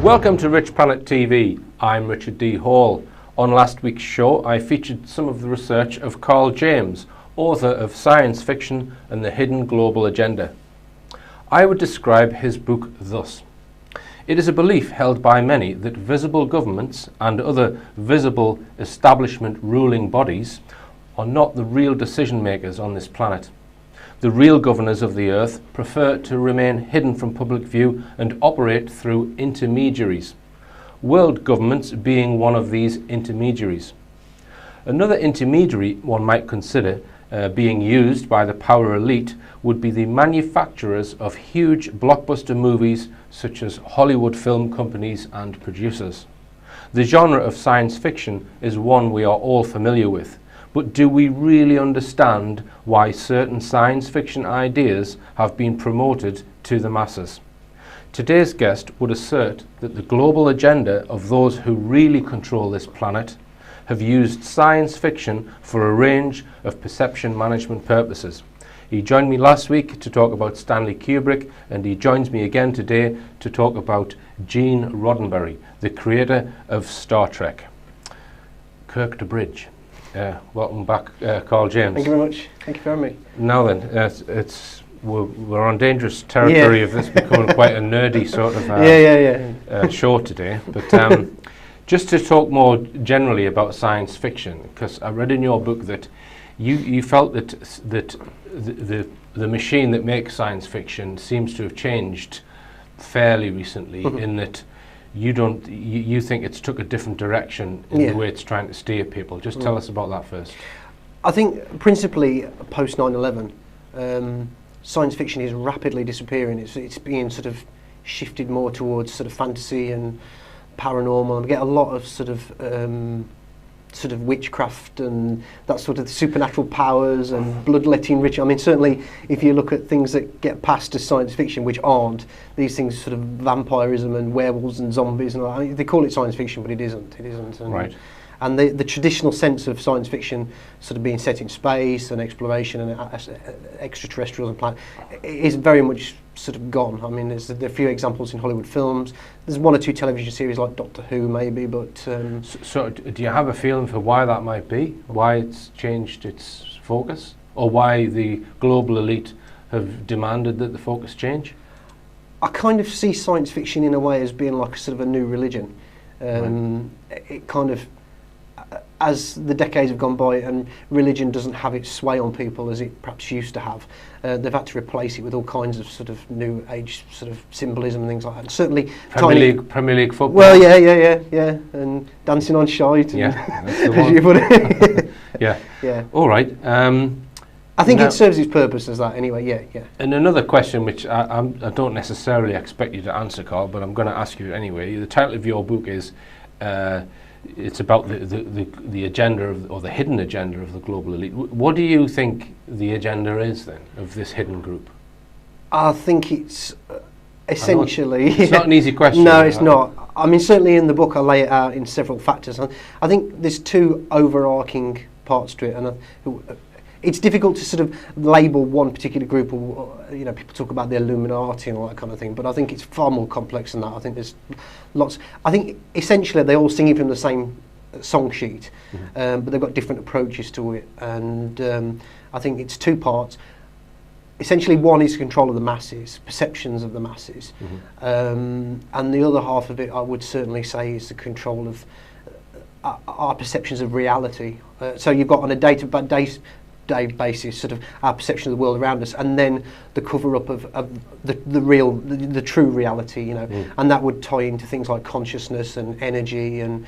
Welcome to Rich Planet TV. I'm Richard D. Hall. On last week's show, I featured some of the research of Carl James, author of Science Fiction and the Hidden Global Agenda. I would describe his book thus. It is a belief held by many that visible governments and other visible establishment ruling bodies are not the real decision makers on this planet. The real governors of the earth prefer to remain hidden from public view and operate through intermediaries, world governments being one of these intermediaries. Another intermediary one might consider being used by the power elite would be the manufacturers of huge blockbuster movies such as Hollywood film companies and producers. The genre of science fiction is one we are all familiar with. But do we really understand why certain science fiction ideas have been promoted to the masses? Today's guest would assert that the global agenda of those who really control this planet have used science fiction for a range of perception management purposes. He joined me last week to talk about Stanley Kubrick, and he joins me again today to talk about Gene Roddenberry, the creator of Star Trek. Kirk to Bridge. Welcome back, Carl James. Thank you very much. Thank you for having me. Now then, we're on dangerous territory of this becoming quite a nerdy sort of show today. But just to talk more generally about science fiction, because I read in your book that you felt that the machine that makes science fiction seems to have changed fairly recently, in that you think it's took a different direction in the way it's trying to steer people. Just tell us about that first. I think principally post 9/11, science fiction is rapidly disappearing. It's being sort of shifted more towards sort of fantasy and paranormal, and we get a lot of sort of witchcraft and that sort of supernatural powers and bloodletting ritual. I mean, certainly if you look at things that get passed as science fiction, which aren't, these things sort of vampirism and werewolves and zombies and all that. I mean, they call it science fiction, but it isn't. It isn't. And, right. And the traditional sense of science fiction sort of being set in space and exploration and extraterrestrials and planets is very much sort of gone. I mean, there are a few examples in Hollywood films. There's one or two television series like Doctor Who maybe, but... So do you have a feeling for why that might be? Why it's changed its focus? Or why the global elite have demanded that the focus change? I kind of see science fiction in a way as being like a sort of a new religion. It kind of... As the decades have gone by and religion doesn't have its sway on people as it perhaps used to have, they've had to replace it with all kinds of sort of new age sort of symbolism and things like that. And certainly Premier League football. Well, yeah, and dancing on shite. And That's the one. As you put it. Yeah. All right. I think it serves its purpose as that anyway. Yeah. And another question, which I don't necessarily expect you to answer, Carl, but I'm going to ask you anyway. The title of your book is. It's about the agenda or the hidden agenda of the global elite. What do you think the agenda is then of this hidden group? I think it's essentially... It's not an easy question. No, it's not. I mean, certainly in the book I lay it out in several factors. I think there's two overarching parts to it, and it's difficult to sort of label one particular group, or people talk about the Illuminati and all that kind of thing, but I think it's far more complex than that. I think there's lots. I think essentially they're all singing from the same song sheet, but they've got different approaches to it, and I think it's two parts. Essentially, one is control of the masses, perceptions of the masses, and the other half of it, I would certainly say, is the control of our perceptions of reality. So you've got on a day-to-day basis sort of our perception of the world around us, and then the cover-up of the true reality, and that would tie into things like consciousness and energy, and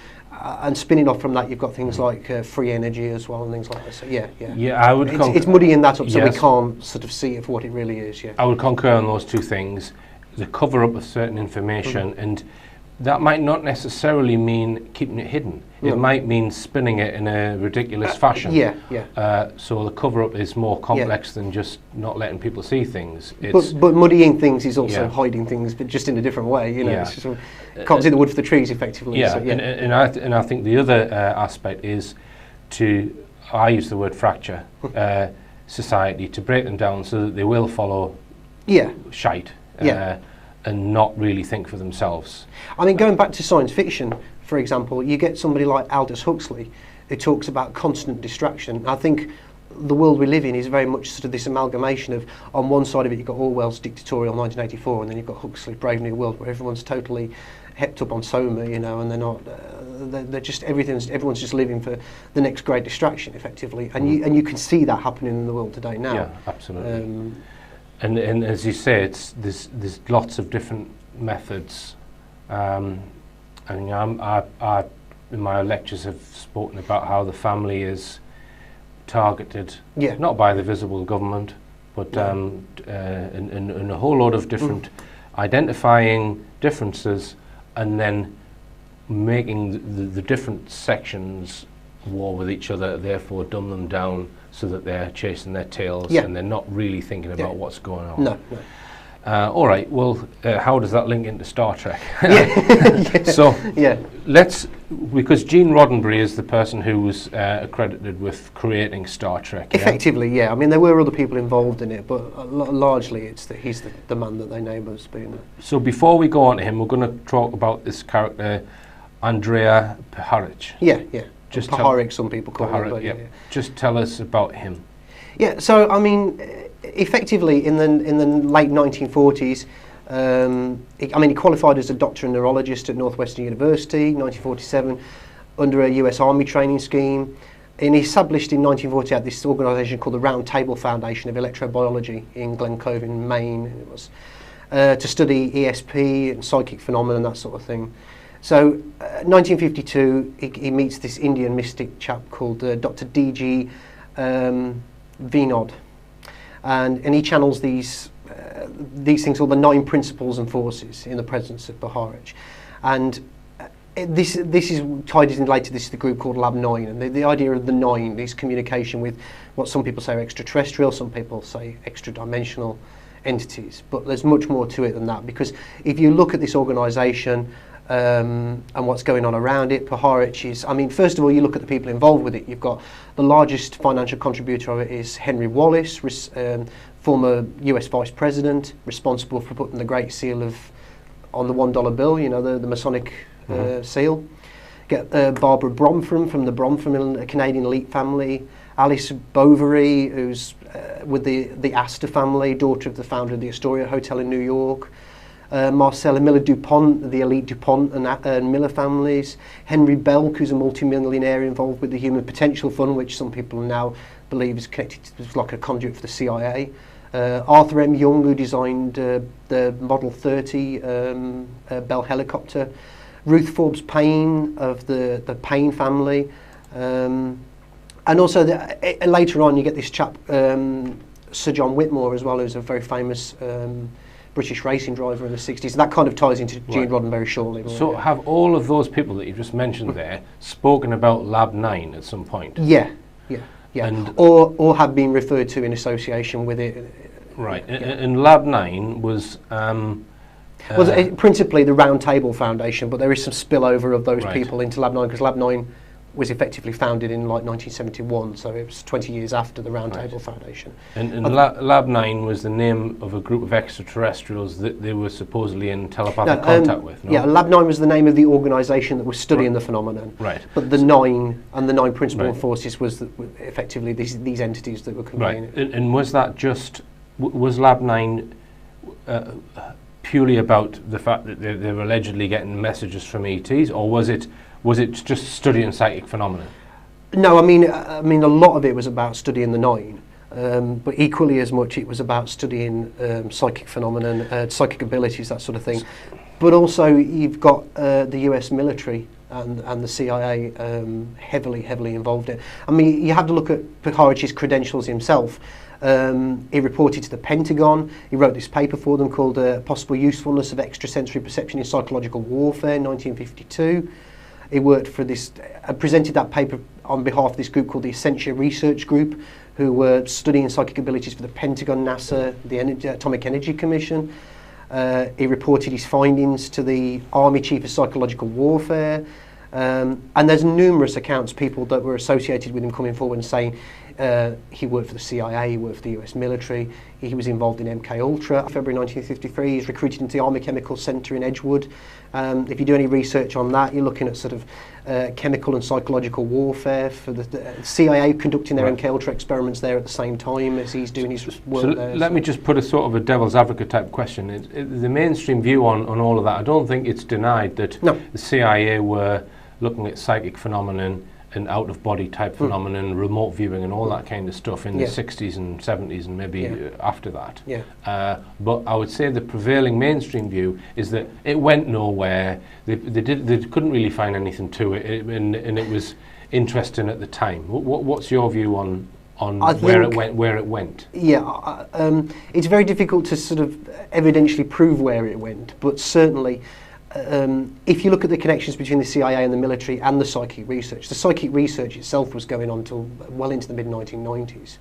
spinning off from that you've got things like free energy as well and things like that. So I would it's muddying that up, so we can't sort of see it for what it really is. I would concur on those two things: the cover-up of certain information, and that might not necessarily mean keeping it hidden. It might mean spinning it in a ridiculous fashion. So the cover-up is more complex than just not letting people see things. But muddying things is also hiding things, but just in a different way. It's just, can't see the wood for the trees, effectively. And I think the other aspect is I use the word fracture society, to break them down so that they will follow shite. and not really think for themselves. I mean, going back to science fiction, for example, you get somebody like Aldous Huxley who talks about constant distraction. I think the world we live in is very much sort of this amalgamation of, on one side of it you've got Orwell's dictatorial 1984, and then you've got Huxley's Brave New World, where everyone's totally hepped up on soma, you know, and they're not, they're just, everyone's just living for the next great distraction, effectively, and you can see that happening in the world today now. Yeah, absolutely. And as you say, there's lots of different methods. I mean, I in my lectures have spoken about how the family is targeted, not by the visible government, but in a whole lot of different identifying differences, and then making the different sections war with each other, therefore dumb them down so that they're chasing their tails and they're not really thinking about what's going on. No. All right, well, how does that link into Star Trek? So, let's, because Gene Roddenberry is the person who was accredited with creating Star Trek. Effectively, yeah. I mean, there were other people involved in it, but largely he's the man that they name as being there. So before we go on to him, we're going to talk about this character, Andrea Paharic. Yeah. Just Paharic, some people call him. But Just tell us about him. Yeah, so I mean, effectively in the late 1940s, I mean, he qualified as a doctor and neurologist at Northwestern University, 1947, under a US Army training scheme. And he established in 1948 this organisation called the Round Table Foundation of Electrobiology in Glen Cove in Maine. It was to study ESP and psychic phenomena and that sort of thing. So, 1952, he meets this Indian mystic chap called Dr. D.G. Vinod, and he channels these things called the 9 principles and forces in the presence of Paharic, and this is tied in later. This is the group called Lab 9, and the idea of the 9 is communication with what some people say are extraterrestrial, some people say extra-dimensional entities, but there's much more to it than that, because if you look at this organisation and what's going on around it, Paharic is, I mean, first of all, you look at the people involved with it. You've got the largest financial contributor of it is Henry Wallace, former US Vice President, responsible for putting the Great Seal on the $1 bill, you know, the Masonic seal. Get Barbara Brompham from the Brompham, a Canadian elite family. Alice Bovary, who's with the Astor family, daughter of the founder of the Astoria Hotel in New York. Marcella Miller DuPont, the elite DuPont and Miller families. Henry Belk, who's a multimillionaire involved with the Human Potential Fund, which some people now believe is connected to, like a conduit for the CIA. Arthur M. Young, who designed the Model 30 Bell helicopter. Ruth Forbes Payne of the Payne family. And also later on you get this chap, Sir John Whitmore as well, who's a very famous British racing driver in the 60s. That kind of ties into Gene Roddenberry shortly. So have all of those people that you've just mentioned there spoken about Lab 9 at some point? Yeah. And or have been referred to in association with it. Right. And Lab 9 was... principally the Round Table Foundation, but there is some spillover of those people into Lab 9, because Lab 9 was effectively founded in like 1971, so it was 20 years after the Round Table Foundation. And Lab 9 was the name of a group of extraterrestrials that they were supposedly in telepathic contact with, no? Yeah, Lab 9 was the name of the organisation that was studying the phenomenon. Right. But the 9 and the 9 principal forces was effectively these entities that were conveying it. And was that just, was Lab 9 purely about the fact that they were allegedly getting messages from ETs, or was it just studying psychic phenomena? No, I mean a lot of it was about studying the 9, but equally as much it was about studying psychic phenomena, psychic abilities, that sort of thing. But also you've got the US military and the CIA heavily involved in it. I mean, you have to look at Paharic's credentials himself. He reported to the Pentagon. He wrote this paper for them called Possible Usefulness of Extrasensory Perception in Psychological Warfare in 1952. He worked for this, presented that paper on behalf of this group called the Essentia Research Group, who were studying psychic abilities for the Pentagon, NASA, the Atomic Energy Commission. He reported his findings to the Army Chief of Psychological Warfare. And there's numerous accounts, people that were associated with him coming forward and saying, He worked for the CIA, he worked for the US military, he was involved in MK Ultra. February 1953, he's recruited into the Army Chemical Centre in Edgewood. If you do any research on that, you're looking at sort of chemical and psychological warfare for the CIA conducting their MK Ultra experiments there at the same time as he's doing his work so there. Let me just put a sort of a devil's advocate type question. The mainstream view on all of that, I don't think it's denied that the CIA were looking at psychic phenomenon and out-of-body type phenomenon, remote viewing and all that kind of stuff in the 60s and 70s and maybe after that. But I would say the prevailing mainstream view is that it went nowhere. They couldn't really find anything to it, and it was interesting at the time. What's your view on where it went? Yeah, it's very difficult to sort of evidentially prove where it went, but certainly if you look at the connections between the CIA and the military and the psychic research itself was going on till well into the mid-1990s.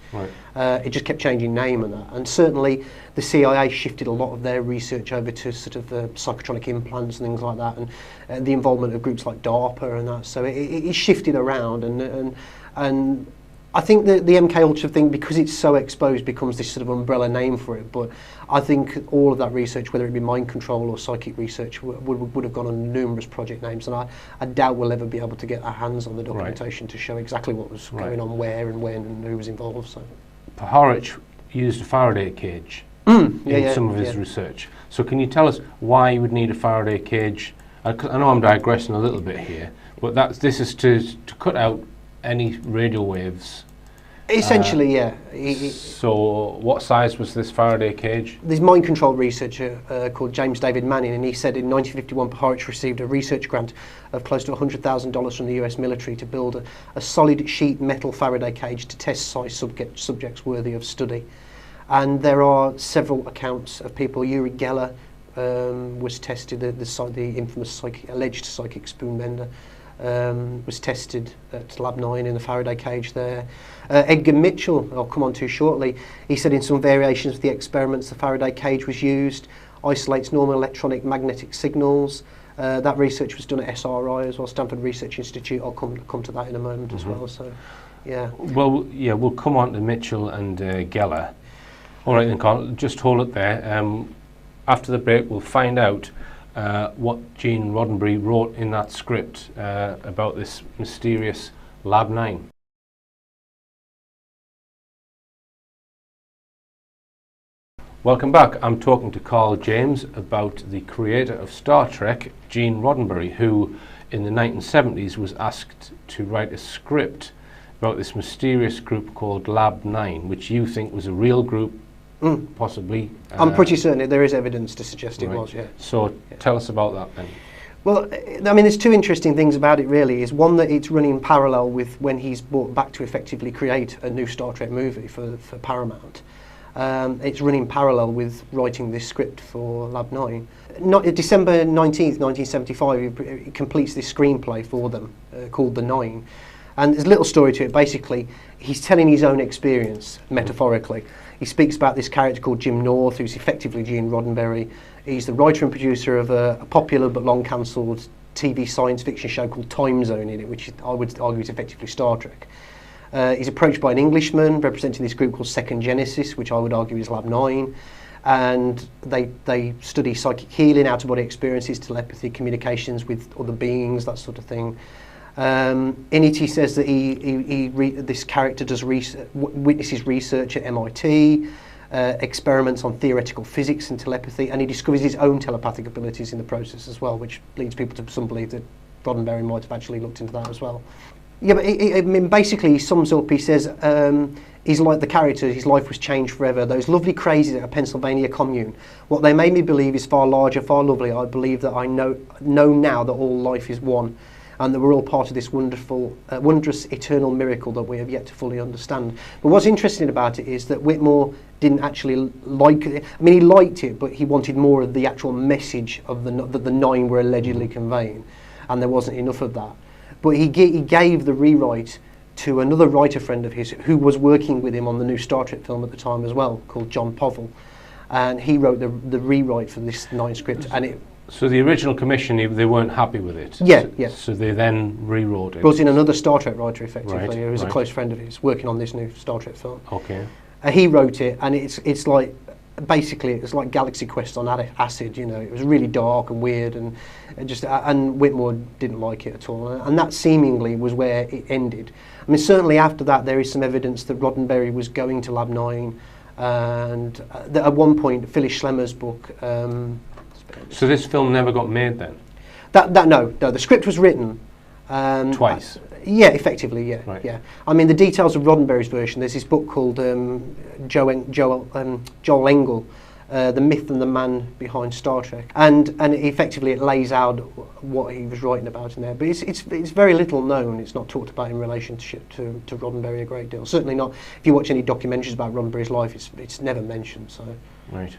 It just kept changing name and that. And certainly the CIA shifted a lot of their research over to sort of psychotronic implants and things like that, and the involvement of groups like DARPA and that. So it shifted around, and I think the MK Ultra thing, because it's so exposed, becomes this sort of umbrella name for it. But I think all of that research, whether it be mind control or psychic research, would have gone on numerous project names. And I doubt we'll ever be able to get our hands on the documentation to show exactly what was going on, where and when, and who was involved. So, Horwich used a Faraday cage in some of his research. So can you tell us why you would need a Faraday cage? I know I'm digressing a little bit here, but this is to cut out any radio waves. Essentially, So what size was this Faraday cage? There's mind control researcher called James David Manning, and he said in 1951 Horwich received a research grant of close to $100,000 from the US military to build a solid sheet metal Faraday cage to test size subjects worthy of study. And there are several accounts of people. Uri Geller was tested, the infamous alleged psychic spoon bender. Was tested at Lab 9 in the Faraday cage there. Edgar Mitchell, I'll come on to shortly, he said in some variations of the experiments the Faraday cage was used, isolates normal electronic magnetic signals. That research was done at SRI as well, Stanford Research Institute. I'll come to that in a moment as well. So, yeah. Well, yeah, we'll come on to Mitchell and Geller. All right then, Carl, just hold it there. After the break, we'll find out what Gene Roddenberry wrote in that script about this mysterious Lab 9. Welcome back. I'm talking to Carl James about the creator of Star Trek, Gene Roddenberry, who in the 1970s was asked to write a script about this mysterious group called Lab 9, which you think was a real group. Possibly. I'm pretty certain there is evidence to suggest it was, yeah. So tell us about that then. Well, I mean, there's two interesting things about it really. Is one, that it's running parallel with when he's brought back to effectively create a new Star Trek movie for Paramount. It's running parallel with writing this script for Lab 9. December 19th, 1975, he completes this screenplay for them called The Nine. And there's a little story to it. Basically, he's telling his own experience, metaphorically. He speaks about this character called Jim North, who's effectively Gene Roddenberry. He's the writer and producer of a popular but long cancelled TV science fiction show called Time Zone in it, which I would argue is effectively Star Trek. He's approached by an Englishman representing this group called Second Genesis, which I would argue is Lab 9. And they study psychic healing, out-of-body experiences, telepathy, communications with other beings, that sort of thing. In it, he says that this character does witnesses research at MIT, experiments on theoretical physics and telepathy, and he discovers his own telepathic abilities in the process as well, which leads people to some believe that Roddenberry might have actually looked into that as well. Yeah, but I mean, basically, he sums up. He says he's like the character. His life was changed forever. Those lovely crazies at a Pennsylvania commune. What they made me believe is far larger, far lovelier. I believe that I know now that all life is one, and that we're all part of this wondrous eternal miracle that we have yet to fully understand. But what's interesting about it is that Whitmore didn't actually like it. I mean, he liked it, but he wanted more of the actual message of that the nine were allegedly conveying, and there wasn't enough of that. But he gave the rewrite to another writer friend of his who was working with him on the new Star Trek film at the time as well, called John Povell. And he wrote the rewrite for this 9 script, and So the original commission, they weren't happy with it. Yeah, so, yeah. So they then rewrote it. Brought in another Star Trek writer, effectively, Right, who was a right. close friend of his, working on this new Star Trek film. Okay. He wrote it, and it's like, basically, it's like Galaxy Quest on acid. You know, it was really dark and weird, and and Whitmore didn't like it at all. And that seemingly was where it ended. I mean, certainly after that, there is some evidence that Roddenberry was going to Lab 9, and that at one point, Phyllis Schlemmer's book. So this film never got made then? No, the script was written. Twice? Yeah, effectively, yeah. Right. Yeah. I mean, the details of Roddenberry's version, there's this book called Joel Engel, The Myth and the Man Behind Star Trek. And effectively it lays out what he was writing about in there. But it's very little known. It's not talked about in relationship to Roddenberry a great deal. Certainly not, if you watch any documentaries about Roddenberry's life, it's never mentioned. So. Right.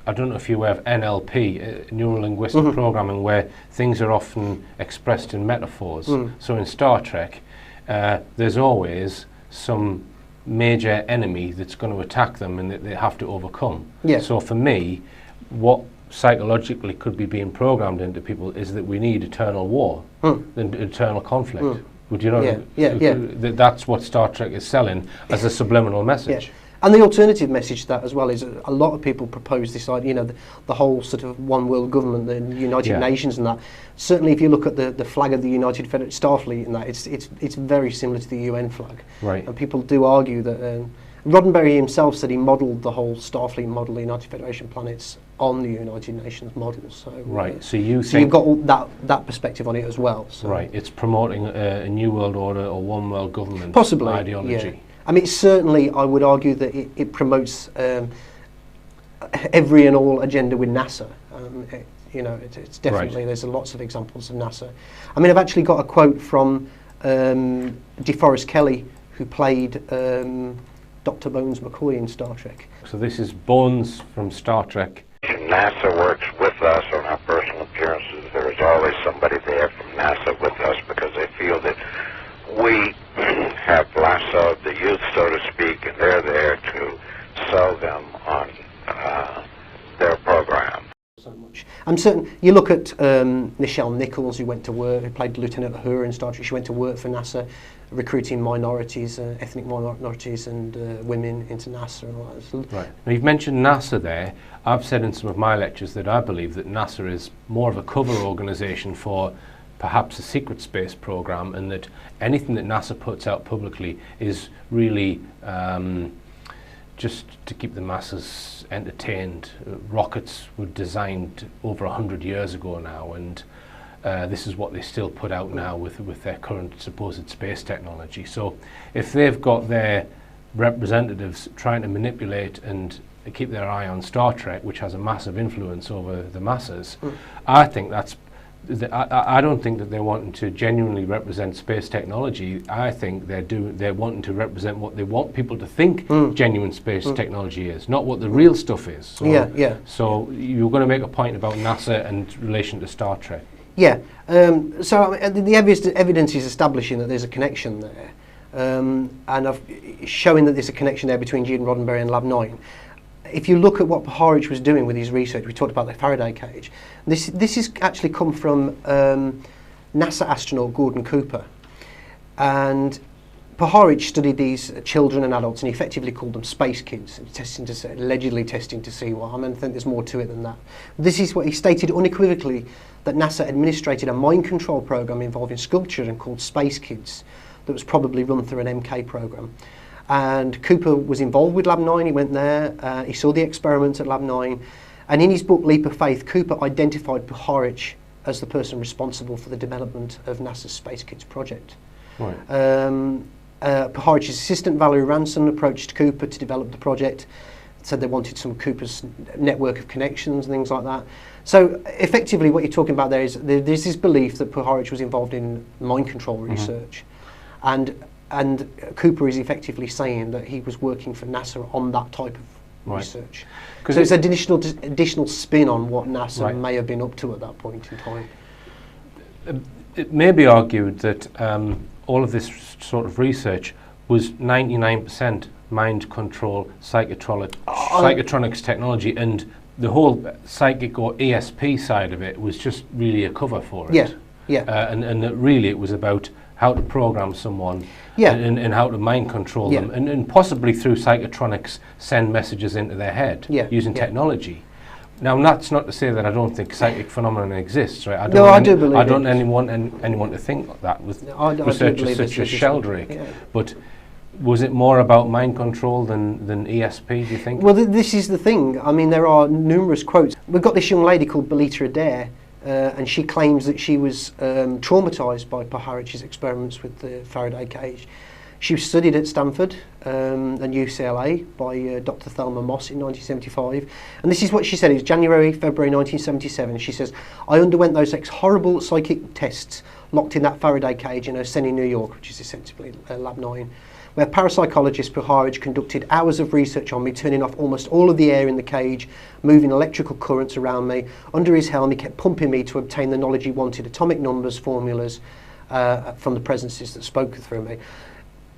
I don't know if you have NLP, neuro-linguistic programming, where things are often expressed in metaphors. So in Star Trek, there's always some major enemy that's going to attack them and that they have to overcome. Yeah. So for me, what psychologically could be being programmed into people is that we need eternal war, and eternal conflict. Would you know? Yeah. That's what Star Trek is selling as a subliminal message. Yeah. And the alternative message to that as well is a lot of people propose this idea, you know, the whole sort of one world government, the United Nations and that. Certainly if you look at the flag of the United Starfleet and that, it's very similar to the UN flag. Right. And people do argue that Roddenberry himself said he modelled the whole Starfleet model, the United Federation planets, on the United Nations model. So right. So you've got all that perspective on it as well. So. Right. It's promoting a new world order or one world government possibly ideology. Yeah. I mean, certainly, I would argue that it promotes every and all agenda with NASA. It's definitely, there's lots of examples of NASA. I mean, I've actually got a quote from DeForest Kelley, who played Dr. Bones McCoy in Star Trek. So this is Bones from Star Trek. NASA works with us on our personal appearances. There is always somebody there from NASA with us because they feel that we have lassoed the youth, so to speak, and they're there to sell them on their program. So much. I'm certain you look at Nichelle Nichols, who played Lieutenant Uhura in Star Trek. She went to work for NASA, recruiting minorities, ethnic minorities, and women into NASA and all that. Right. Now you've mentioned NASA there. I've said in some of my lectures that I believe that NASA is more of a cover organisation for perhaps a secret space program, and that anything that NASA puts out publicly is really just to keep the masses entertained. Rockets were designed over 100 years ago now, and this is what they still put out now with their current supposed space technology. So if they've got their representatives trying to manipulate and keep their eye on Star Trek, which has a massive influence over the masses, I think that's I don't think that they're wanting to genuinely represent space technology. I think they're wanting to represent what they want people to think genuine space technology is, not what the real stuff is. So, So you're going to make a point about NASA in relation to Star Trek. Yeah. So the evidence is establishing that there's a connection there, and I've showing that there's a connection there between Gene Roddenberry and Lab 9. If you look at what Puharich was doing with his research, we talked about the Faraday cage. This has actually come from NASA astronaut Gordon Cooper, and Puharich studied these children and adults, and he effectively called them space kids, allegedly testing to see why. I mean, I think there's more to it than that. This is what he stated unequivocally, that NASA administrated a mind control program involving school children called Space Kids that was probably run through an MK program. And Cooper was involved with Lab 9, he went there, he saw the experiments at Lab 9, and in his book Leap of Faith, Cooper identified Puharich as the person responsible for the development of NASA's Space Kids project. Right. Puharich's assistant, Valerie Ranson, approached Cooper to develop the project, said they wanted some of Cooper's network of connections and things like that. So effectively what you're talking about there is there's this belief that Puharich was involved in mind control research, and Cooper is effectively saying that he was working for NASA on that type of research. So it's an additional spin on what NASA may have been up to at that point in time. It may be argued that all of this sort of research was 99% mind control, psychotronics technology, and the whole psychic or ESP side of it was just really a cover for it. Yeah, yeah. And that really it was about how to program someone, Yeah. and how to mind control Yeah. them, and possibly through psychotronics send messages into their head using technology. Now, that's not to say that I don't think psychic phenomenon exists, right? I do believe I don't it. want anyone to think that with I do researchers believe such as it's- Sheldrake. yeah. But was it more about mind control than ESP, do you think? Well, this is the thing. I mean, there are numerous quotes. We've got this young lady called Belita Adair, and she claims that she was traumatised by Paharich's experiments with the Faraday cage. She was studied at Stanford and UCLA by Dr. Thelma Moss in 1975. And this is what she said. It was January, February 1977. She says, "I underwent those horrible psychic tests locked in that Faraday cage in Oseni, New York," which is essentially Lab 9, where parapsychologist Puharich conducted hours of research on me, turning off almost all of the air in the cage, moving electrical currents around me. Under his helm, he kept pumping me to obtain the knowledge he wanted, atomic numbers, formulas, from the presences that spoke through me.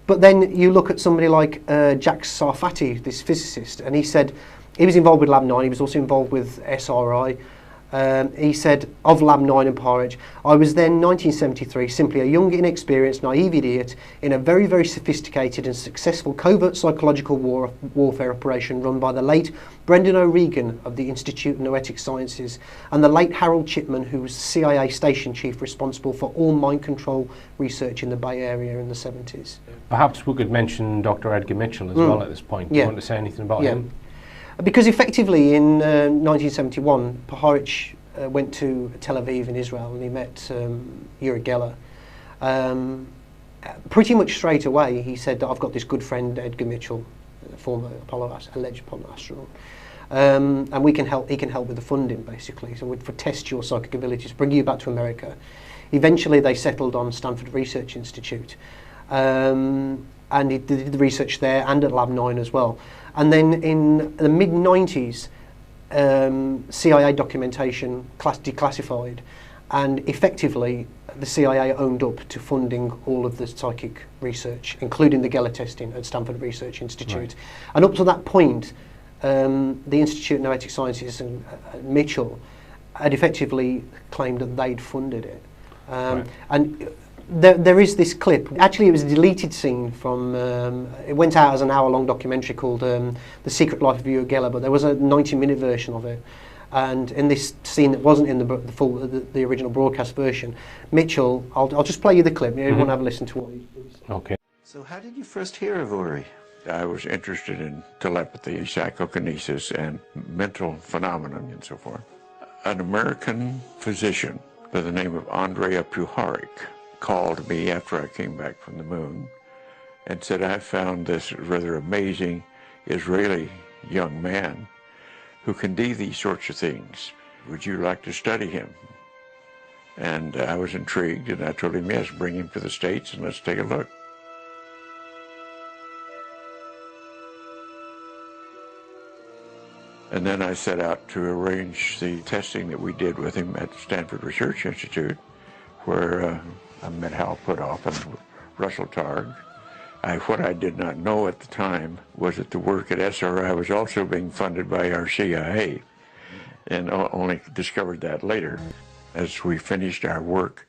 But then you look at somebody like Jack Sarfati, this physicist, and he said he was involved with Lab 9, he was also involved with SRI. He said of Lab 9 and Puharich, "I was then, 1973, simply a young, inexperienced, naive idiot in a very, very sophisticated and successful covert psychological warfare operation run by the late Brendan O'Regan of the Institute of Noetic Sciences and the late Harold Chipman, who was CIA station chief responsible for all mind control research in the Bay Area in the 70s. Perhaps we could mention Dr. Edgar Mitchell as well at this point. Do you want to say anything about him? Because effectively in 1971, Puharich went to Tel Aviv in Israel and he met Uri Geller. Pretty much straight away he said that I've got this good friend Edgar Mitchell, former alleged Apollo astronaut, and he can help with the funding basically. So we'd test your psychic abilities, bring you back to America. Eventually they settled on Stanford Research Institute, and he did the research there and at Lab 9 as well. And then in the mid-90s, CIA documentation declassified, and effectively the CIA owned up to funding all of the psychic research, including the Geller testing at Stanford Research Institute. Right. And up to that point, the Institute of Noetic Sciences and Mitchell had effectively claimed that they'd funded it. And there is this clip. Actually, it was a deleted scene from. It went out as an hour-long documentary called "The Secret Life of Uri Geller," but there was a 90-minute version of it. And in this scene that wasn't in the original broadcast version, Mitchell. I'll just play you the clip. You want to have a listen to what he said. Okay. So, how did you first hear of Uri? I was interested in telepathy, psychokinesis, and mental phenomenon, and so forth. An American physician by the name of Andrea Puharich called me after I came back from the moon and said, "I found this rather amazing Israeli young man who can do these sorts of things. Would you like to study him?" And I was intrigued, and I told him, yes, bring him to the States and let's take a look. And then I set out to arrange the testing that we did with him at Stanford Research Institute, where I met Hal Puthoff and Russell Targ. What I did not know at the time was that the work at SRI was also being funded by our CIA, and only discovered that later. As we finished our work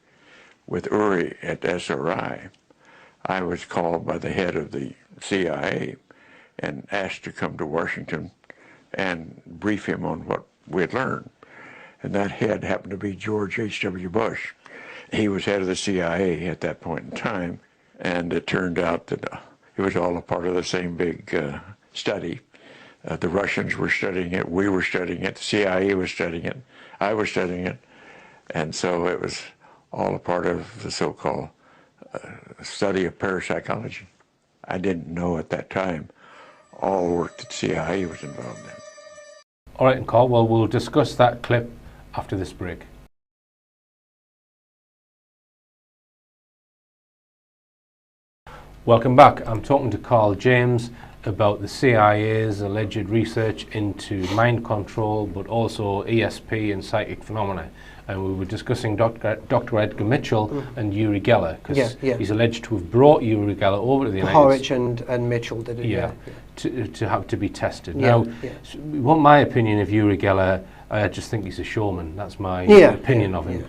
with Uri at SRI, I was called by the head of the CIA and asked to come to Washington and brief him on what we had learned. And that head happened to be George H.W. Bush. He was head of the CIA at that point in time, and it turned out that it was all a part of the same big study. The Russians were studying it, we were studying it, the CIA was studying it, I was studying it, and so it was all a part of the so-called study of parapsychology. I didn't know at that time all the work that CIA was involved in. All right, Carl, well, we'll discuss that clip after this break. Welcome back. I'm talking to Carl James about the CIA's alleged research into mind control, but also ESP and psychic phenomena. and we were discussing Dr. Edgar Mitchell and Uri Geller, because he's alleged to have brought Uri Geller over to the United States. and Mitchell did it. To have to be tested. Now, you want my opinion of Uri Geller? I just think he's a showman. That's my opinion of him.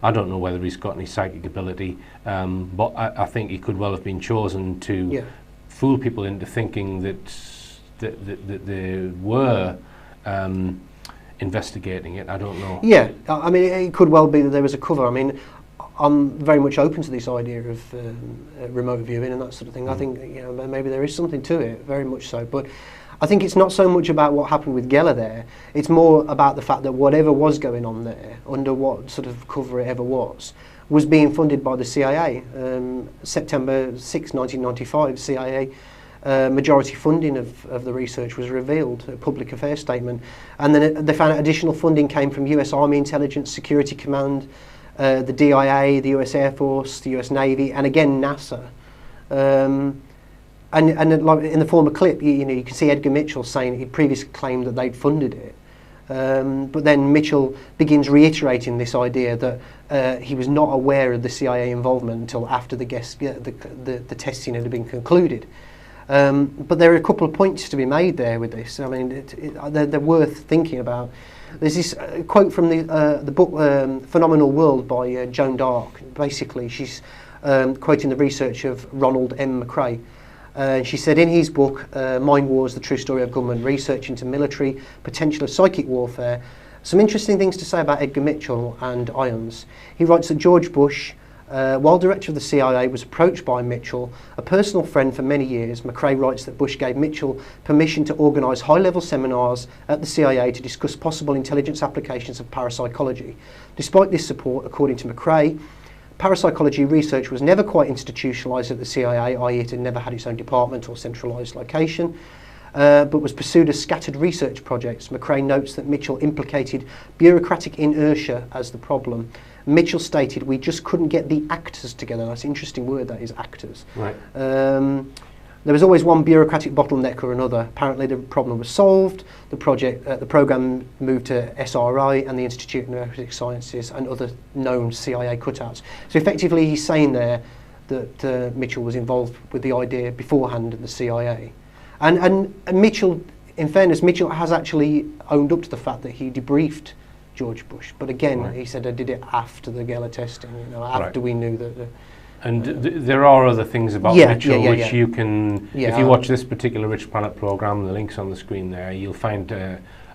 I don't know whether he's got any psychic ability, but I think he could well have been chosen to fool people into thinking that they were investigating it. I don't know. Yeah, I mean, it could well be that there was a cover. I mean, I'm very much open to this idea of remote viewing and that sort of thing. I think maybe there is something to it, very much so. But I think it's not so much about what happened with Geller there. It's more about the fact that whatever was going on there, under what sort of cover it ever was being funded by the CIA. September 6, 1995, CIA majority funding of the research was revealed, a public affairs statement. And then they found out additional funding came from US Army Intelligence Security Command, the DIA, the US Air Force, the US Navy, and again NASA. And like in the former clip, you can see Edgar Mitchell saying he'd previously claimed that they'd funded it. But then Mitchell begins reiterating this idea that he was not aware of the CIA involvement until after the testing had been concluded. But there are a couple of points to be made there with this. I mean, they're worth thinking about. There's this quote from the book Phenomenal World by Joan Dark. Basically, she's quoting the research of Ronald M. McRae. She said in his book, Mind Wars, The True Story of Government Research into Military Potential of Psychic Warfare, some interesting things to say about Edgar Mitchell and ions. He writes that George Bush, while director of the CIA, was approached by Mitchell, a personal friend for many years. McRae writes that Bush gave Mitchell permission to organise high-level seminars at the CIA to discuss possible intelligence applications of parapsychology. Despite this support, according to McRae, parapsychology research was never quite institutionalised at the CIA, i.e. it had never had its own department or centralised location, but was pursued as scattered research projects. McRae notes that Mitchell implicated bureaucratic inertia as the problem. Mitchell stated, "We just couldn't get the actors together." That's an interesting word, that is, actors. Right. There was always one bureaucratic bottleneck or another. Apparently the problem was solved. The program moved to SRI and the Institute of Neurotic Sciences and other known CIA cutouts. So effectively he's saying there that Mitchell was involved with the idea beforehand at the CIA. And Mitchell, in fairness, Mitchell has actually owned up to the fact that he debriefed George Bush. But again, he said I did it after the Geller testing, after we knew that... And there are other things about Mitchell which you can, if you watch this particular Rich Planet program, the link's on the screen there, you'll find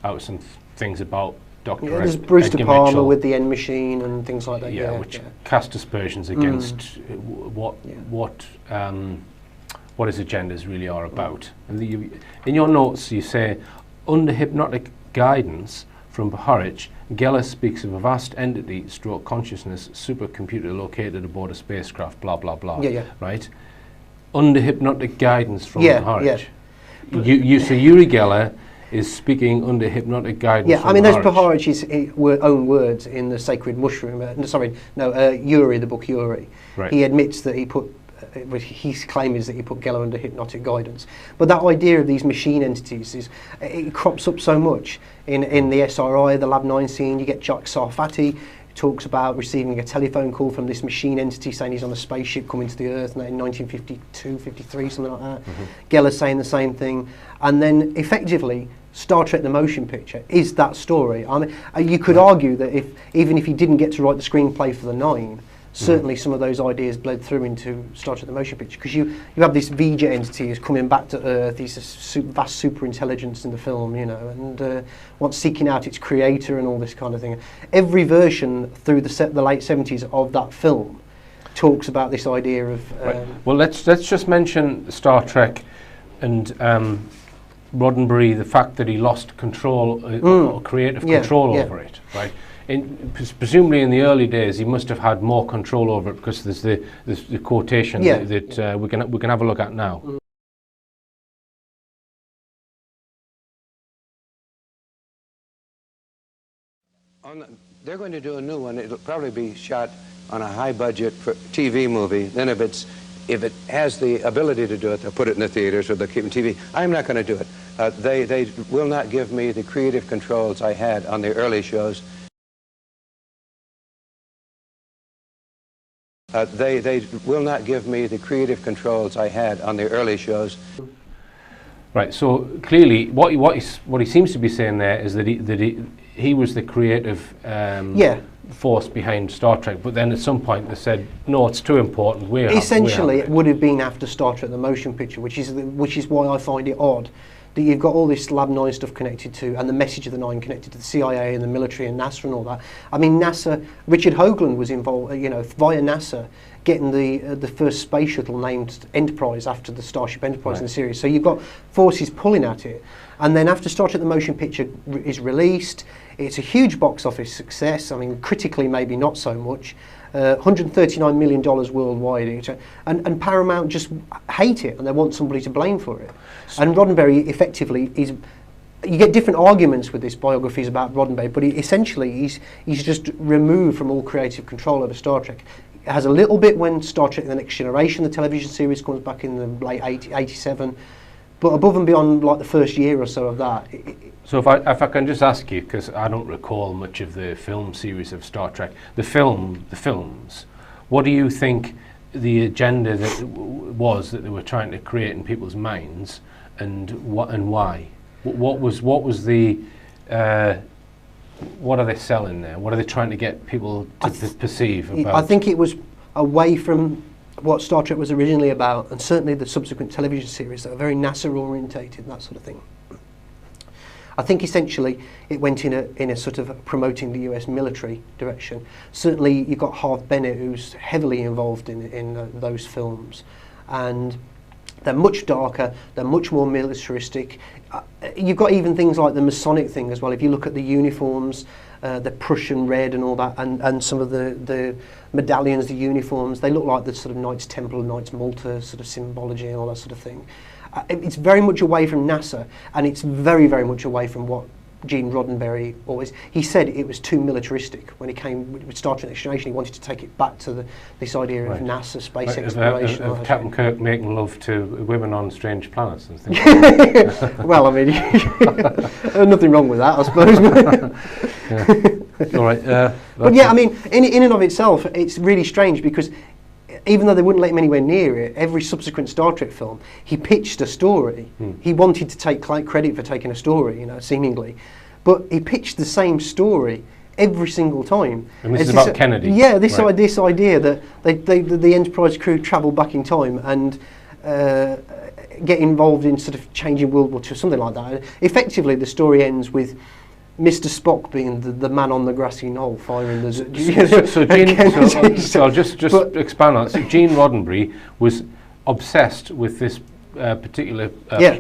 out some things about Dr. There's Brewster Palmer Mitchell, with the N machine and things like that. Which cast aspersions against what his agendas really are about. And in your notes you say, under hypnotic guidance from Horwich, Geller speaks of a vast entity, stroke consciousness, supercomputer located aboard a spacecraft, blah, blah, blah. Right? Under hypnotic guidance from Horwich. So Uri Geller is speaking under hypnotic guidance from I mean, Horwich. those Horwich's own words in The Sacred Mushroom. Uri, the book Uri. Right. He admits that he put... his claim is that he put Geller under hypnotic guidance. But that idea of these machine entities, it crops up so much in the SRI, the Lab 9 scene. You get Jack Sarfati, who talks about receiving a telephone call from this machine entity saying he's on a spaceship coming to the Earth in 1952, 53, something like that. Geller saying the same thing. And then effectively, Star Trek the Motion Picture is that story. I mean, you could argue that even if he didn't get to write the screenplay for the 9, certainly some of those ideas bled through into Star Trek the Motion Picture, because you have this Vija entity who's coming back to Earth, these vast super intelligence in the film, and what's seeking out its creator and all this kind of thing. Every version through the late 70s of that film talks about this idea of... Well, let's just mention Star Trek and Roddenberry, the fact that he lost control, or creative control over it, right? Presumably in the early days he must have had more control over it, because there's the quotation that we can have a look at now. They're going to do a new one. It'll probably be shot on a high budget TV movie. Then if it has the ability to do it, they'll put it in the theaters or they'll keep it in TV. I'm not going to do it. They will not give me the creative controls I had on the early shows. They will not give me the creative controls I had on the early shows. Right. So clearly, what he seems to be saying there is that he was the creative force behind Star Trek. But then at some point they said, no, it's too important. Essentially, it would have been after Star Trek: The Motion Picture, which is why I find it odd that you've got all this Lab 9 stuff connected to, and the message of the 9 connected to the CIA and the military and NASA and all that. I mean, NASA, Richard Hoagland was involved, via NASA, getting the first space shuttle named Enterprise after the Starship Enterprise in the series. So you've got forces pulling at it. And then after Star Trek: The Motion Picture is released, it's a huge box office success. I mean, critically maybe not so much. $139 million worldwide, and Paramount just hate it and they want somebody to blame for it. And Roddenberry effectively is, you get different arguments with this biographies about Roddenberry, but he's just removed from all creative control over Star Trek. It has a little bit when Star Trek: The Next Generation, the television series, comes back in the late 87, but above and beyond like the first year or so of that. So if I can just ask you, because I don't recall much of the film series of Star Trek, the films, what do you think the agenda that was that they were trying to create in people's minds, and why? What was the what are they selling there? What are they trying to get people to perceive about? I think it was away from what Star Trek was originally about, and certainly the subsequent television series that are very NASA orientated, that sort of thing. I think essentially it went in a sort of promoting the US military direction. Certainly you've got Harve Bennett, who's heavily involved in those films, and they're much darker, they're much more militaristic. You've got even things like the Masonic thing as well. If you look at the uniforms, the Prussian red and all that, and some of the medallions, the uniforms, they look like the sort of Knights Templar, Knights Malta sort of symbology and all that sort of thing. It's very much away from NASA, and it's very, very much away from what Gene Roddenberry always... He said it was too militaristic. When he came with Star Trek: Next Generation, he wanted to take it back to this idea of NASA, space exploration. Of Captain Kirk making love to women on strange planets and things like that. Well, I mean, nothing wrong with that, I suppose. All right. But yeah, I mean, in and of itself, it's really strange because even though they wouldn't let him anywhere near it, every subsequent Star Trek film, he pitched a story. He wanted to take credit for taking a story, seemingly. But he pitched the same story every single time. And this is about Kennedy. Yeah, this idea that the Enterprise crew travel back in time and get involved in sort of changing World War II, something like that. Effectively, the story ends with Mr. Spock being the man on the grassy knoll firing the... So I'll just expand on that. So Gene Roddenberry was obsessed with this particular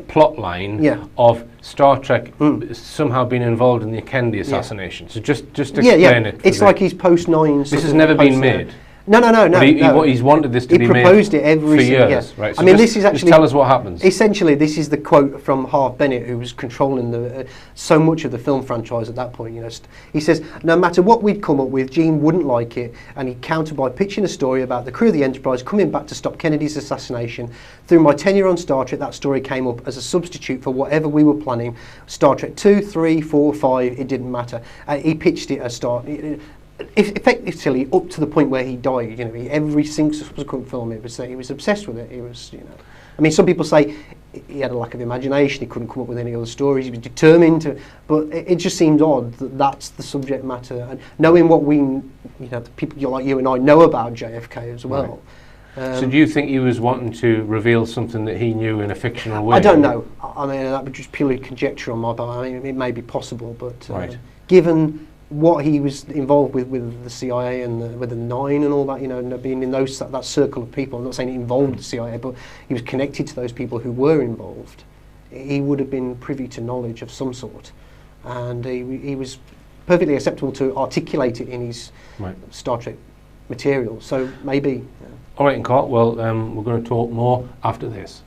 plot line of Star Trek somehow being involved in the Kennedy assassination. So just explain it. It's like he's post-9... This has never been made. No. He's wanted this to be made. He proposed it every years, right? So I mean, this is actually... Just tell us what happens. Essentially, this is the quote from Harve Bennett, who was controlling so much of the film franchise at that point. He says, no matter what we'd come up with, Gene wouldn't like it, and he'd counter by pitching a story about the crew of the Enterprise coming back to stop Kennedy's assassination. Through my tenure on Star Trek, that story came up as a substitute for whatever we were planning. Star Trek 2, 3, 4, 5, it didn't matter. He pitched it as effectively up to the point where he died. Every single subsequent film, he was obsessed with it. He was, I mean, some people say he had a lack of imagination. He couldn't come up with any other stories. He was determined to, but it just seemed odd that that's the subject matter. And knowing what the people like you and I know about JFK as well. Right. So do you think he was wanting to reveal something that he knew in a fictional way? I don't know. I mean, that would just purely conjecture on my part. I mean, it may be possible, but given what he was involved with the CIA and with the 9 and all that, being in that circle of people. I'm not saying he involved the CIA, but he was connected to those people who were involved. He would have been privy to knowledge of some sort, and he was perfectly acceptable to articulate it in his Star Trek material. So maybe. All right, Carl. Well, we're going to talk more after this.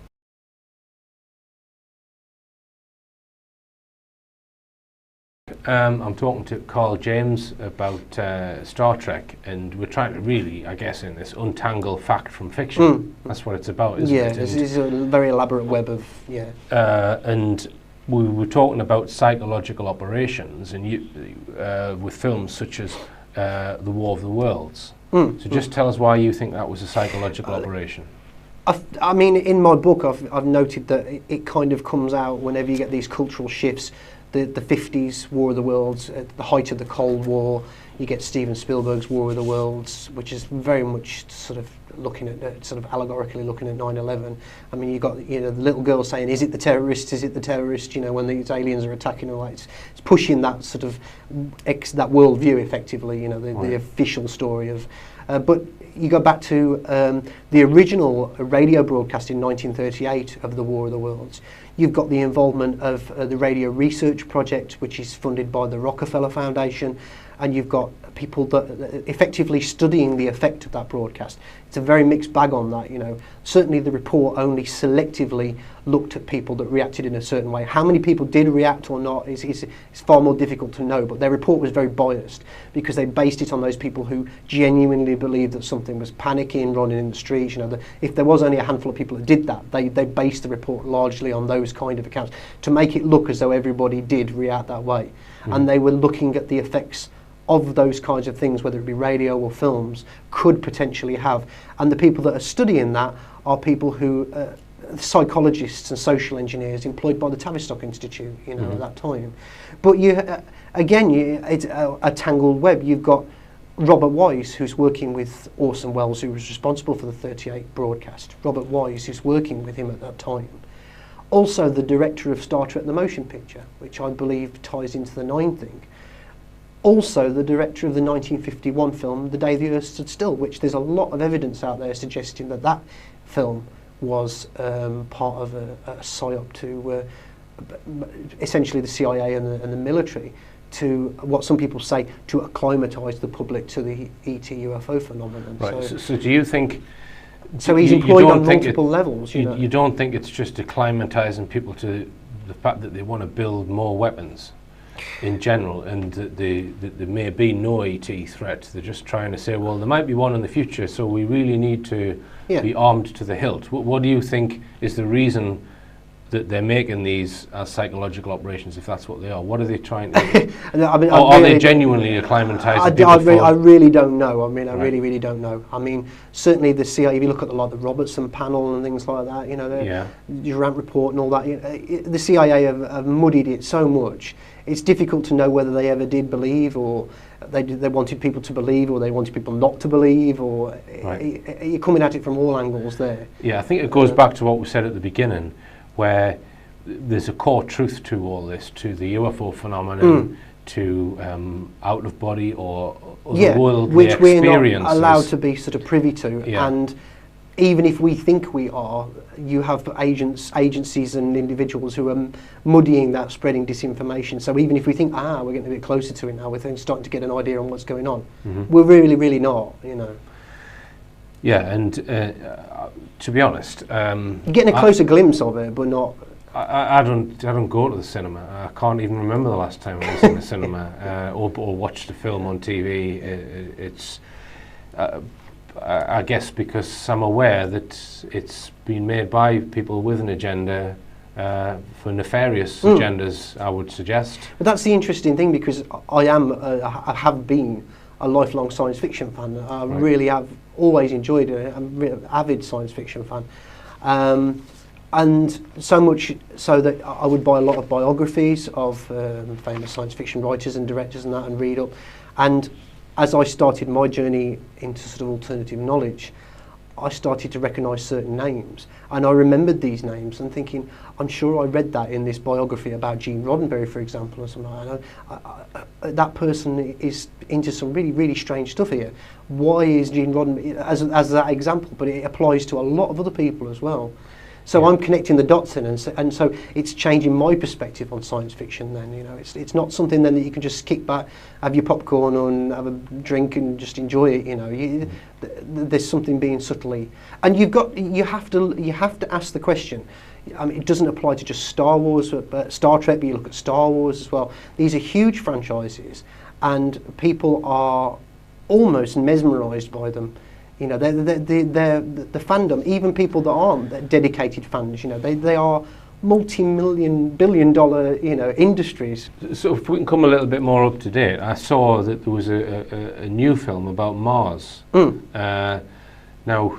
I'm talking to Carl James about Star Trek, and we're trying to really, I guess, in this untangle fact from fiction. This what it's about, isn't it? Yeah, it's a very elaborate web of, and we were talking about psychological operations, and with films such as The War of the Worlds. So just tell us why you think that was a psychological operation. I mean, in my book, I've noted that it kind of comes out whenever you get these cultural shifts. The 50s, War of the Worlds, at the height of the Cold War, you get Steven Spielberg's War of the Worlds, which is very much sort of looking at, sort of allegorically looking at 9/11. I mean, you got, you know, the little girl saying, "Is it the terrorists? Is it the terrorists?" You know, when these aliens are attacking, all that. It's pushing that sort of that worldview effectively. You know, the official story of. But you go back to the original radio broadcast in 1938 of the War of the Worlds. You've got the involvement of the Radio Research Project, which is funded by the Rockefeller Foundation, and you've got people that effectively studying the effect of that broadcast. It's a very mixed bag on that, you know. Certainly the report only selectively looked at people that reacted in a certain way. How many people did react or not is far more difficult to know, but their report was very biased because they based it on those people who genuinely believed that something was panicking, running in the streets. You know, if there was only a handful of people that did that, they based the report largely on those kind of accounts to make it look as though everybody did react that way. And they were looking at the effects of those kinds of things, whether it be radio or films, could potentially have. And the people that are studying that are people who, psychologists and social engineers employed by the Tavistock Institute, you know, at that time. But it's a tangled web. You've got Robert Wise, who's working with Orson Welles, who was responsible for the 38 broadcast. Robert Wise, who's working with him at that time. Also the director of Star Trek The Motion Picture, which I believe ties into the 9 thing. Also the director of the 1951 film The Day the Earth Stood Still, which there's a lot of evidence out there suggesting that that film was part of a psyop to essentially the CIA and the military, to what some people say to acclimatise the public to the ET UFO phenomenon. Right. So do you think? So he's employed on multiple levels. You know? You don't think it's just acclimatising people to the fact that they want to build more weapons in general, and that there may be no ET threat? They're just trying to say, well, there might be one in the future, so we really need to be armed to the hilt. What do you think is the reason that they're making these as psychological operations, if that's what they are? What are they trying to do? I mean, are they genuinely acclimatising people? I really don't know. I mean, I really don't know. I mean, certainly the CIA, if you look at the Robertson panel and things like that, you know, the Durant report and all that, you know, the CIA have muddied it so much. It's difficult to know whether they ever did believe, or they wanted people to believe, or they wanted people not to believe, or you're coming at it from all angles there. Yeah, I think it goes back to what we said at the beginning, where there's a core truth to all this, to the UFO phenomenon, to out-of-body or otherworldly which experiences. We're not allowed to be sort of privy to. And even if we think we are, you have agencies and individuals who are muddying that, spreading disinformation. So even if we think, we're getting a bit closer to it now, we're starting to get an idea on what's going on, we're really, really not, you know. Yeah, and to be honest, you're getting a closer glimpse of it, but not. I don't go to the cinema. I can't even remember the last time I was in the cinema or watched a film on TV. It's I guess because I'm aware that it's been made by people with an agenda, for nefarious agendas, I would suggest. But that's the interesting thing, because I have been a lifelong science fiction fan. I really have always enjoyed it. I'm an avid science fiction fan. And so much so that I would buy a lot of biographies of famous science fiction writers and directors and that, and read up. And as I started my journey into sort of alternative knowledge, I started to recognise certain names, and I remembered these names and thinking, I'm sure I read that in this biography about Gene Roddenberry, for example, or something like that. That person is into some really, really strange stuff here. Why is Gene Roddenberry, as that example, but it applies to a lot of other people as well. So I'm connecting the dots in, and so it's changing my perspective on science fiction then, you know. It's not something then that you can just kick back, have your popcorn and have a drink and just enjoy it, you know. There's something being subtly, and you have to ask the question. I mean, it doesn't apply to just Star Wars, but Star Trek, but you look at Star Wars as well. These are huge franchises, and people are almost mesmerised by them. You know, the fandom, even people that aren't dedicated fans, you know, they are multi-million, billion-dollar, industries. So if we can come a little bit more up to date, I saw that there was a new film about Mars. Now,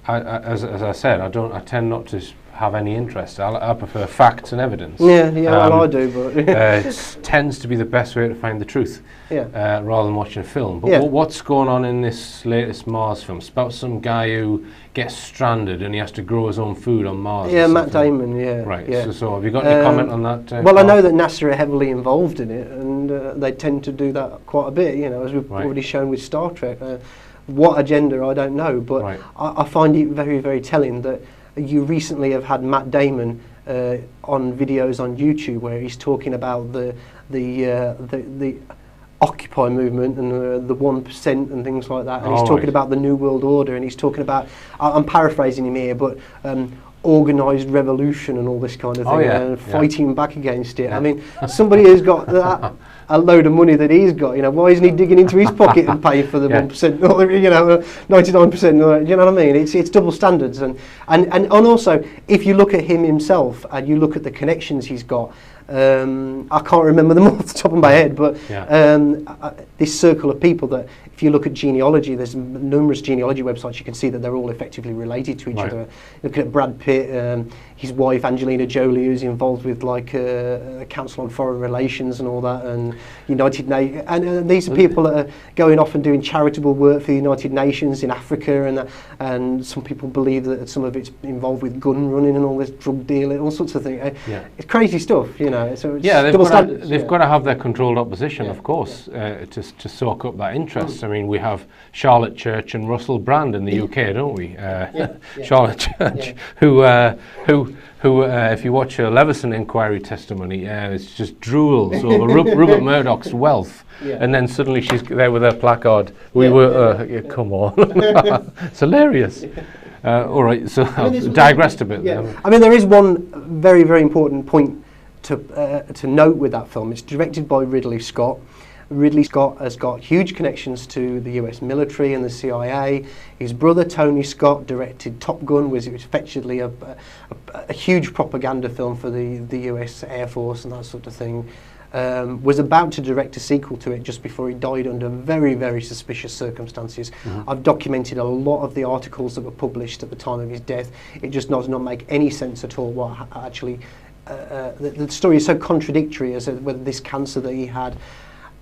as I said, I tend not to have any interest. I prefer facts and evidence. Well, I do, but it tends to be the best way to find the truth, rather than watching a film. But what's going on in this latest Mars film? It's about some guy who gets stranded and he has to grow his own food on Mars. Yeah, Matt Damon. Right. Yeah. So have you got any comment on that? Well, I know that NASA are heavily involved in it, and they tend to do that quite a bit. As we've already shown with Star Trek. What agenda, I don't know, but I find it very, very telling that you recently have had Matt Damon on videos on YouTube where he's talking about the Occupy movement and the 1% and things like that, and he's talking about the New World Order, and he's talking about, I'm paraphrasing him here, but organised revolution and all this kind of thing, and fighting back against it. I mean, somebody who's got that, a load of money that he's got, why isn't he digging into his pocket and paying for the 1%, or 99%? You know what I mean? It's double standards, and also if you look at him himself and you look at the connections he's got. I can't remember them off the top of my head, but this circle of people that, if you look at genealogy, there's numerous genealogy websites, you can see that they're all effectively related to each other. Looking at Brad Pitt, his wife Angelina Jolie, who's involved with like the Council on Foreign Relations and all that, and United Nations, and these are people that are going off and doing charitable work for the United Nations in Africa, and some people believe that some of it's involved with gun running and all this drug dealing, all sorts of things. It's crazy stuff, So it's they've got to have their controlled opposition, of course, to soak up that interest. I mean, we have Charlotte Church and Russell Brand in the UK, don't we? Charlotte Church, who, if you watch her Leveson inquiry testimony, it's just drools over Rupert Murdoch's wealth, and then suddenly she's there with her placard. Come on, it's hilarious. All right, so I've digressed a bit. I mean, there is one very, very important point to note with that film. It's directed by Ridley Scott. Ridley Scott has got huge connections to the US military and the CIA. His brother Tony Scott directed Top Gun, which was effectively a huge propaganda film for the US Air Force and that sort of thing. Was about to direct a sequel to it just before he died under very, very suspicious circumstances. I've documented a lot of the articles that were published at the time of his death. It just does not make any sense at all what actually... the story is so contradictory as to whether this cancer that he had.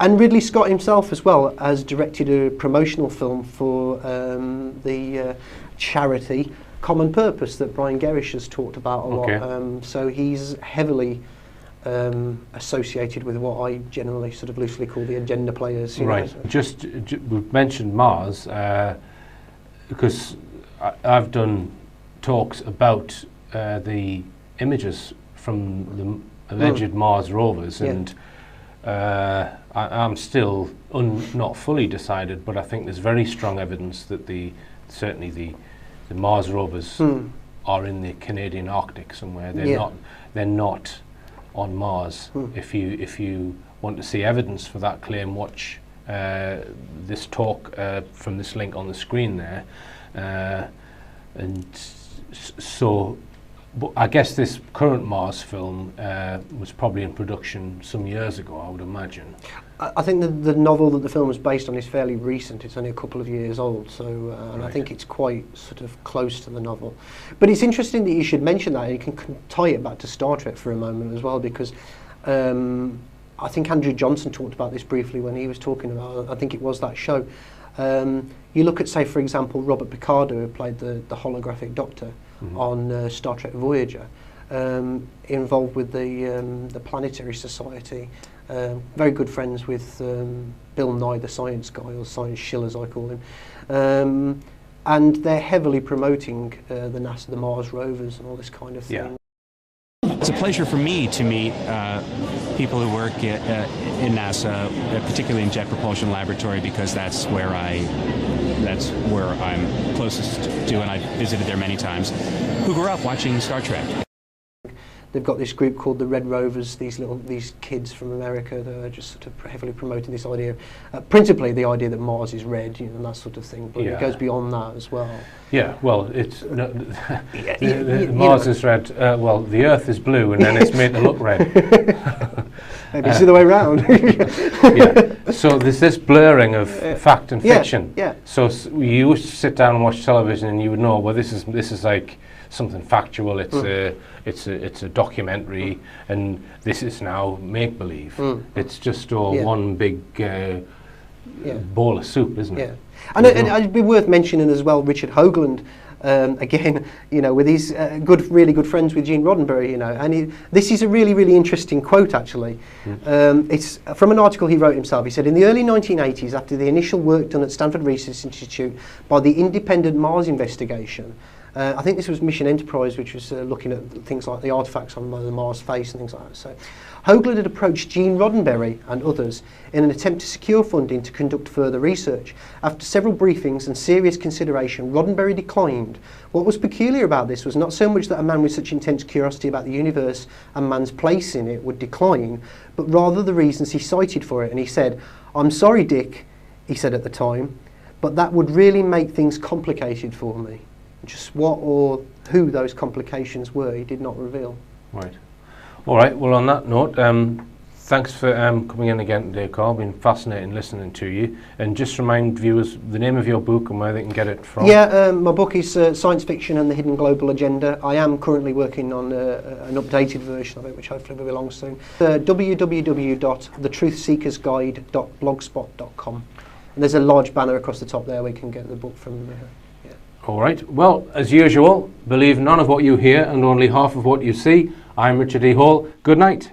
And Ridley Scott himself as well has directed a promotional film for the charity Common Purpose that Brian Gerrish has talked about a lot. So he's heavily associated with what I generally sort of loosely call the agenda players. Right. We've mentioned Mars because I've done talks about the images from the alleged Mars rovers, and I'm still not fully decided, but I think there's very strong evidence that certainly the Mars rovers are in the Canadian Arctic somewhere. They're not on Mars. If you want to see evidence for that claim, watch this talk from this link on the screen there, and so. But I guess this current Mars film was probably in production some years ago, I would imagine. I think the novel that the film is based on is fairly recent. It's only a couple of years old, so and I think it's quite sort of close to the novel. But it's interesting that you should mention that, and you can tie it back to Star Trek for a moment as well, because I think Andrew Johnson talked about this briefly when he was talking about, I think it was that show. You look at, say, for example, Robert Picardo, who played the holographic Doctor on Star Trek Voyager, involved with the Planetary Society, very good friends with Bill Nye, the science guy, or Science Shill as I call him, and they're heavily promoting the NASA, the Mars rovers and all this kind of thing. It's a pleasure for me to meet people who work in NASA, particularly in Jet Propulsion Laboratory, because that's where I'm closest to, and I've visited there many times, who grew up watching Star Trek. they've got this group called the Red Rovers, these kids from America that are just sort of heavily promoting this idea, principally the idea that Mars is red, and that sort of thing, but it goes beyond that as well. Yeah, well, it's Mars is red. Well, the Earth is blue, and then it's made to look red. Maybe it's the other way around. Yeah. So there's this blurring of fact and fiction. Yeah. So you used to sit down and watch television, and you would know, well, this is like something factual. It's a documentary, and this is now make believe. It's just all one big bowl of soup, isn't it? Yeah. And it'd be worth mentioning as well Richard Hoagland, again, with his really good friends with Gene Roddenberry, and this is a really, really interesting quote, actually. It's from an article he wrote himself. He said, in the early 1980s, after the initial work done at Stanford Research Institute by the independent Mars investigation, I think this was Mission Enterprise, which was looking at things like the artifacts on the Mars face and things like that. So Hoagland had approached Gene Roddenberry and others in an attempt to secure funding to conduct further research. After several briefings and serious consideration, Roddenberry declined. What was peculiar about this was not so much that a man with such intense curiosity about the universe and man's place in it would decline, but rather the reasons he cited for it. And he said, "I'm sorry, Dick," he said at the time, "but that would really make things complicated for me." Just what or who those complications were, he did not reveal. Right. All right. Well, on that note, thanks for coming in again today, Carl. Been fascinating listening to you. And just remind viewers the name of your book and where they can get it from. Yeah, my book is Science Fiction and the Hidden Global Agenda. I am currently working on an updated version of it, which hopefully will be along soon. www.thetruthseekersguide.blogspot.com. And there's a large banner across the top there where you can get the book from there. All right. Well, as usual, believe none of what you hear and only half of what you see. I'm Richard E. Hall. Good night.